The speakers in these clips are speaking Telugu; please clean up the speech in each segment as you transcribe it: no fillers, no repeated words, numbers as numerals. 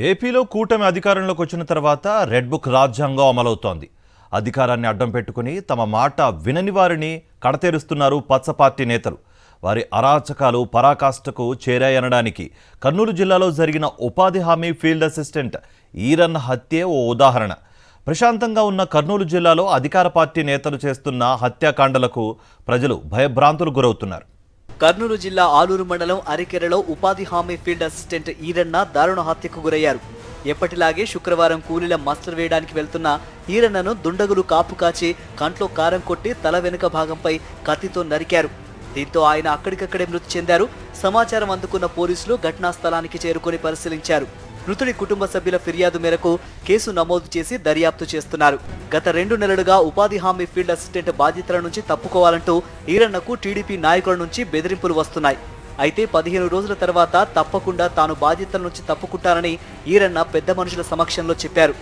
ఏపీలో కూటమి అధికారంలోకి వచ్చిన తర్వాత రెడ్ బుక్ రాజ్యాంగం అమలవుతోంది. అధికారాన్ని అడ్డం పెట్టుకుని తమ మాట వినని వారిని కడతేరుస్తున్నారు పచ్చ పార్టీ నేతలు. వారి అరాచకాలు పరాకాష్ఠకు చేరాయనడానికి కర్నూలు జిల్లాలో జరిగిన ఉపాధి హామీ ఫీల్డ్ అసిస్టెంట్ ఈరన్న హత్యే ఓ ఉదాహరణ. ప్రశాంతంగా ఉన్న కర్నూలు జిల్లాలో అధికార పార్టీ నేతలు చేస్తున్న హత్యాకాండలకు ప్రజలు భయభ్రాంతులు గురవుతున్నారు. కర్నూలు జిల్లా ఆలూరు మండలం అరికెరలో ఉపాధి హామీ ఫీల్డ్ అసిస్టెంట్ ఈరన్న దారుణ హత్యకు గురయ్యారు. ఎప్పటిలాగే శుక్రవారం కూలీల మస్టర్ వేయడానికి వెళ్తున్న ఈరన్నను దుండగులు కాపు కాచి కంట్లో కారం కొట్టి తల వెనుక భాగంపై కత్తితో నరికారు. దీంతో ఆయన అక్కడికక్కడే మృతి చెందారు. సమాచారం అందుకున్న పోలీసులు ఘటనా స్థలానికి చేరుకొని పరిశీలించారు. మృతుడి కుటుంబ సభ్యుల ఫిర్యాదు మేరకు కేసు నమోదు చేసి దర్యాప్తు చేస్తున్నారు. గత 2 నెలలుగా ఉపాధి హామీ ఫీల్డ్ అసిస్టెంట్ బాధ్యతల నుంచి తప్పుకోవాలంటూ ఈరన్నకు టీడీపీ నాయకుల నుంచి బెదిరింపులు వస్తున్నాయి. అయితే 15 రోజుల తర్వాత తప్పకుండా తాను బాధ్యతల నుంచి తప్పుకుంటానని ఈరన్న పెద్ద మనుషుల సమక్షంలో చెప్పారు.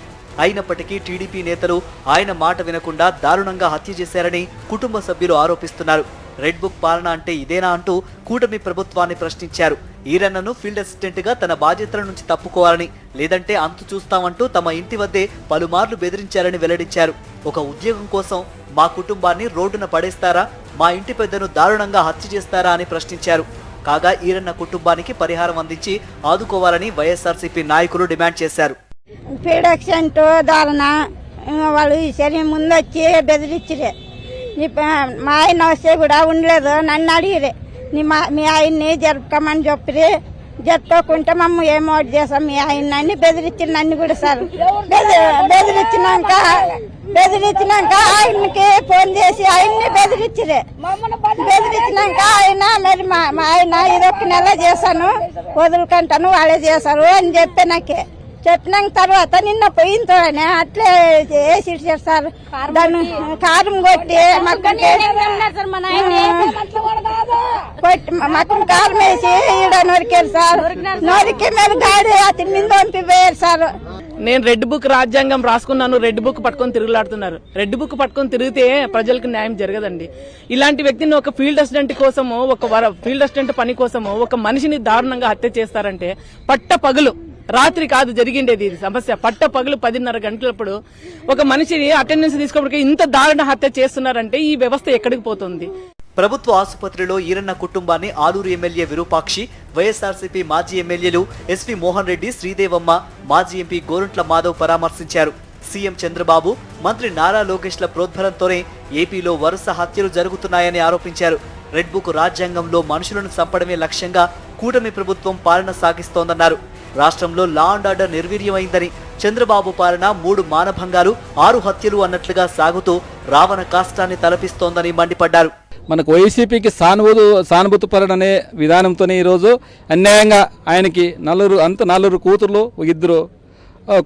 అయినప్పటికీ టీడీపీ నేతలు ఆయన మాట వినకుండా దారుణంగా హత్య చేశారని కుటుంబ సభ్యులు ఆరోపిస్తున్నారు. రెడ్ బుక్ పాలన అంటే ఇదేనా అంటూ కూటమి ప్రభుత్వాన్ని ప్రశ్నించారు. ఈరన్నను ఫీల్డ్ అసిస్టెంట్ గా తన బాధ్యతల నుంచి తప్పుకోవాలని, లేదంటే అంతు చూస్తామంటూ తమ ఇంటి వద్దే పలుమార్లు బెదిరించారని వెల్లడించారు. ఒక ఉద్యోగం కోసం మా కుటుంబాన్ని రోడ్డున పడేస్తారా, మా ఇంటి పెద్దను దారుణంగా హత్య చేస్తారా అని ప్రశ్నించారు. కాగా ఈరన్న కుటుంబానికి పరిహారం అందించి ఆదుకోవాలని వైఎస్ఆర్సీపీ నాయకులు డిమాండ్ చేశారు. ఫీల్డ్ అసిస్టెంట్ దారుణ వాళ్ళు సరే ముందొచ్చి బెదిరించరే. మా ఆయన వస్తే కూడా ఉండలేదు. నన్ను అడిగిరే మీ ఆయన్ని జరుపుకోమని చెప్పి జరుపుకోకుంటే మమ్మ ఏమో చేసాం మీ ఆయన్ని బెదిరించి నన్ను కూడా సార్ బెదిరించినాక ఆయనకి ఫోన్ చేసి ఆయన్ని బెదిరించరే. బెదిరించినాక ఆయన మరి మా ఆయన ఇదొక నెల చేశాను వదులుకుంటాను వాళ్ళే చేశారు అని చెప్పి నాకే చెప్పినాక తర్వాత నిన్న పోయినతోనే అట్లే వేసి సార్ దాన్ని కారం కొట్టి మక్కని కారం వేసి ఈడ నరికారు సార్. నరికి మీరు గాడి అతని మీద పంపిపోయారు సార్. నేను రెడ్ బుక్ రాజ్యాంగం రాసుకున్నాను, రెడ్ బుక్ పట్టుకొని తిరుగులాడుతున్నారు. రెడ్ బుక్ పట్టుకొని తిరిగితే ప్రజలకు న్యాయం జరగదండి. ఇలాంటి వ్యక్తిని ఒక ఫీల్డ్ అసిస్టెంట్ కోసము, ఫీల్డ్ అసిస్టెంట్ పని కోసము ఒక మనిషిని దారుణంగా హత్య చేస్తారంటే పట్ట పగులు రాత్రి కాదు జరిగిండేది ఇది సమస్య. పట్ట పగులు 10:30 గంటలప్పుడు ఒక మనిషిని అటెండెన్స్ తీసుకోవడానికి ఇంత దారుణ హత్య చేస్తున్నారంటే ఈ వ్యవస్థ ఎక్కడికి పోతుంది? ప్రభుత్వ ఆసుపత్రిలో ఈరన్న కుటుంబాన్ని ఆలూరు ఎమ్మెల్యే విరూపాక్షి, వైఎస్ఆర్సీపీ మాజీ ఎమ్మెల్యేలు ఎస్వి మోహన్ రెడ్డి, శ్రీదేవమ్మ, మాజీ ఎంపీ గోరంట్ల మాధవ్ పరామర్శించారు. సీఎం చంద్రబాబు, మంత్రి నారా లోకేష్ల ప్రోద్బలంతోనే ఏపీలో వరుస హత్యలు జరుగుతున్నాయని ఆరోపించారు. రెడ్ బుక్ రాజ్యాంగంలో మనుషులను చంపడమే లక్ష్యంగా కూటమి ప్రభుత్వం పాలన సాగిస్తోందన్నారు. రాష్ట్రంలో లా అండ్ ఆర్డర్ నిర్వీర్యమైందని, చంద్రబాబు పాలన 3 మానభంగాలు 6 హత్యలు అన్నట్లుగా సాగుతూ రావణ కాష్టాన్ని తలపిస్తోందని మండిపడ్డారు. మనకు వైసీపీకి సానుభూతి పరడనే విధానంతోనే ఈరోజు అన్యాయంగా ఆయనకి నలుగురు కూతుర్లు 2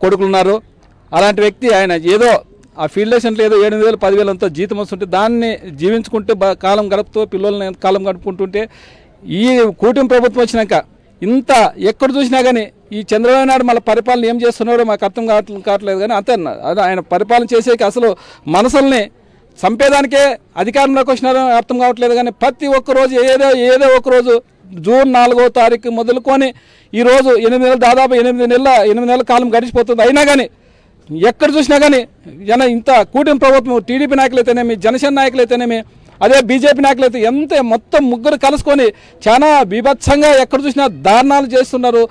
కొడుకులున్నారు. అలాంటి వ్యక్తి ఆయన ఏదో ఆ ఫీల్డ్ అసిస్టెంట్లు ఏదో 7,000 10,000 జీతం వస్తుంటే దాన్ని జీవించుకుంటూ కాలం గడుపుతూ పిల్లల్ని కాలం గడుపుకుంటుంటే ఈ కూటమి ప్రభుత్వం వచ్చినాక ఇంత ఎక్కడ చూసినా కానీ ఈ చంద్రబాబు నాయుడు మళ్ళీ పరిపాలన ఏం చేస్తున్నాడో మాకు అర్థం కావట్లేదు. కానీ అంతే ఆయన పరిపాలన చేసేకి అసలు మనసుల్ని చంపేదానికే అధికారంలోకి వచ్చినారో అర్థం కావట్లేదు. కానీ ప్రతి ఒక్క రోజు ఏదో ఒక రోజు జూన్ 4వ తారీఖు మొదలుకొని ఈరోజు 8 నెలలు దాదాపు 8 నెలల కాలం గడిచిపోతుంది. అయినా కానీ ఎక్కడ చూసినా కానీ ఇంత కూటమి ప్రభుత్వం టీడీపీ నాయకులైతేనేమి, జనసేన నాయకులైతేనేమి, అదే బీజేపీ నాయకులైతే మొత్తం ముగ్గురు కలుసుకొని చాలా బీభత్సంగా ఎక్కడ చూసినా దారుణాలు చేస్తున్నారు,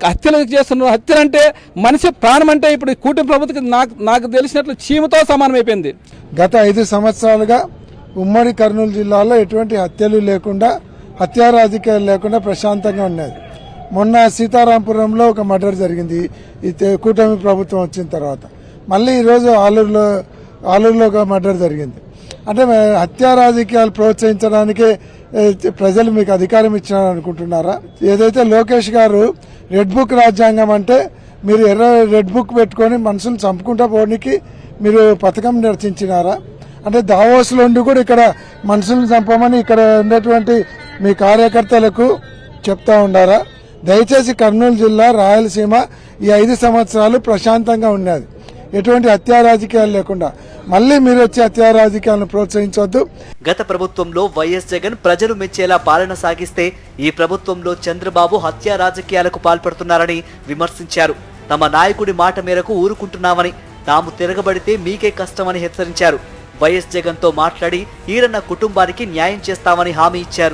హత్యలు చేస్తున్నారు. హత్యలు అంటే మనిషి ప్రాణం అంటే ఇప్పుడు కూటమి ప్రభుత్వం నాకు తెలిసినట్లు చీమతో సమానమైపోయింది. గత 5 సంవత్సరాలుగా ఉమ్మడి కర్నూలు జిల్లాలో ఎటువంటి హత్యలు లేకుండా, హత్యా రాజకీయాలు లేకుండా ప్రశాంతంగా ఉన్నది. మొన్న సీతారాంపురంలో ఒక మర్డర్ జరిగింది ఈ కూటమి ప్రభుత్వం వచ్చిన తర్వాత. మళ్ళీ ఈరోజు ఆలూరులో ఒక మర్డర్ జరిగింది. అంటే హత్యా రాజకీయాలు ప్రోత్సహించడానికే ప్రజలు మీకు అధికారం ఇచ్చినారు అనుకుంటున్నారా? ఏదైతే లోకేష్ గారు రెడ్ బుక్ రాజ్యాంగం అంటే మీరు రెడ్ బుక్ పెట్టుకొని మనుషులు చంపుకుంటా పోవడానికి మీరు పథకం రచించినారా? అంటే దావోస్లో ఉండి కూడా ఇక్కడ మనుషులను చంపమని ఇక్కడ ఉన్నటువంటి మీ కార్యకర్తలకు చెప్తా ఉండారా? దయచేసి కర్నూలు జిల్లా, రాయలసీమ ఈ 5 సంవత్సరాలు ప్రశాంతంగా ఉన్నది, ఎటువంటి హత్యా రాజకీయాలు లేకుండా. మళ్ళీ మీరు వచ్చి హత్యా రాజకీయాలను ప్రోత్సహించవద్దు. గత ప్రభుత్వంలో వైఎస్ జగన్ ప్రజలు మెచ్చేలా పాలన సాగిస్తే ఈ ప్రభుత్వంలో చంద్రబాబు హత్యా రాజకీయాలకు పాల్పడుతున్నారని విమర్శించారు. తమ నాయకుడి మాట మేరకు ఊరుకుంటున్నామని, తాము తిరగబడితే మీకే కష్టమని హెచ్చరించారు. వైఎస్ జగన్తో మాట్లాడి ఈరన్న కుటుంబానికి న్యాయం చేస్తామని హామీ ఇచ్చారు.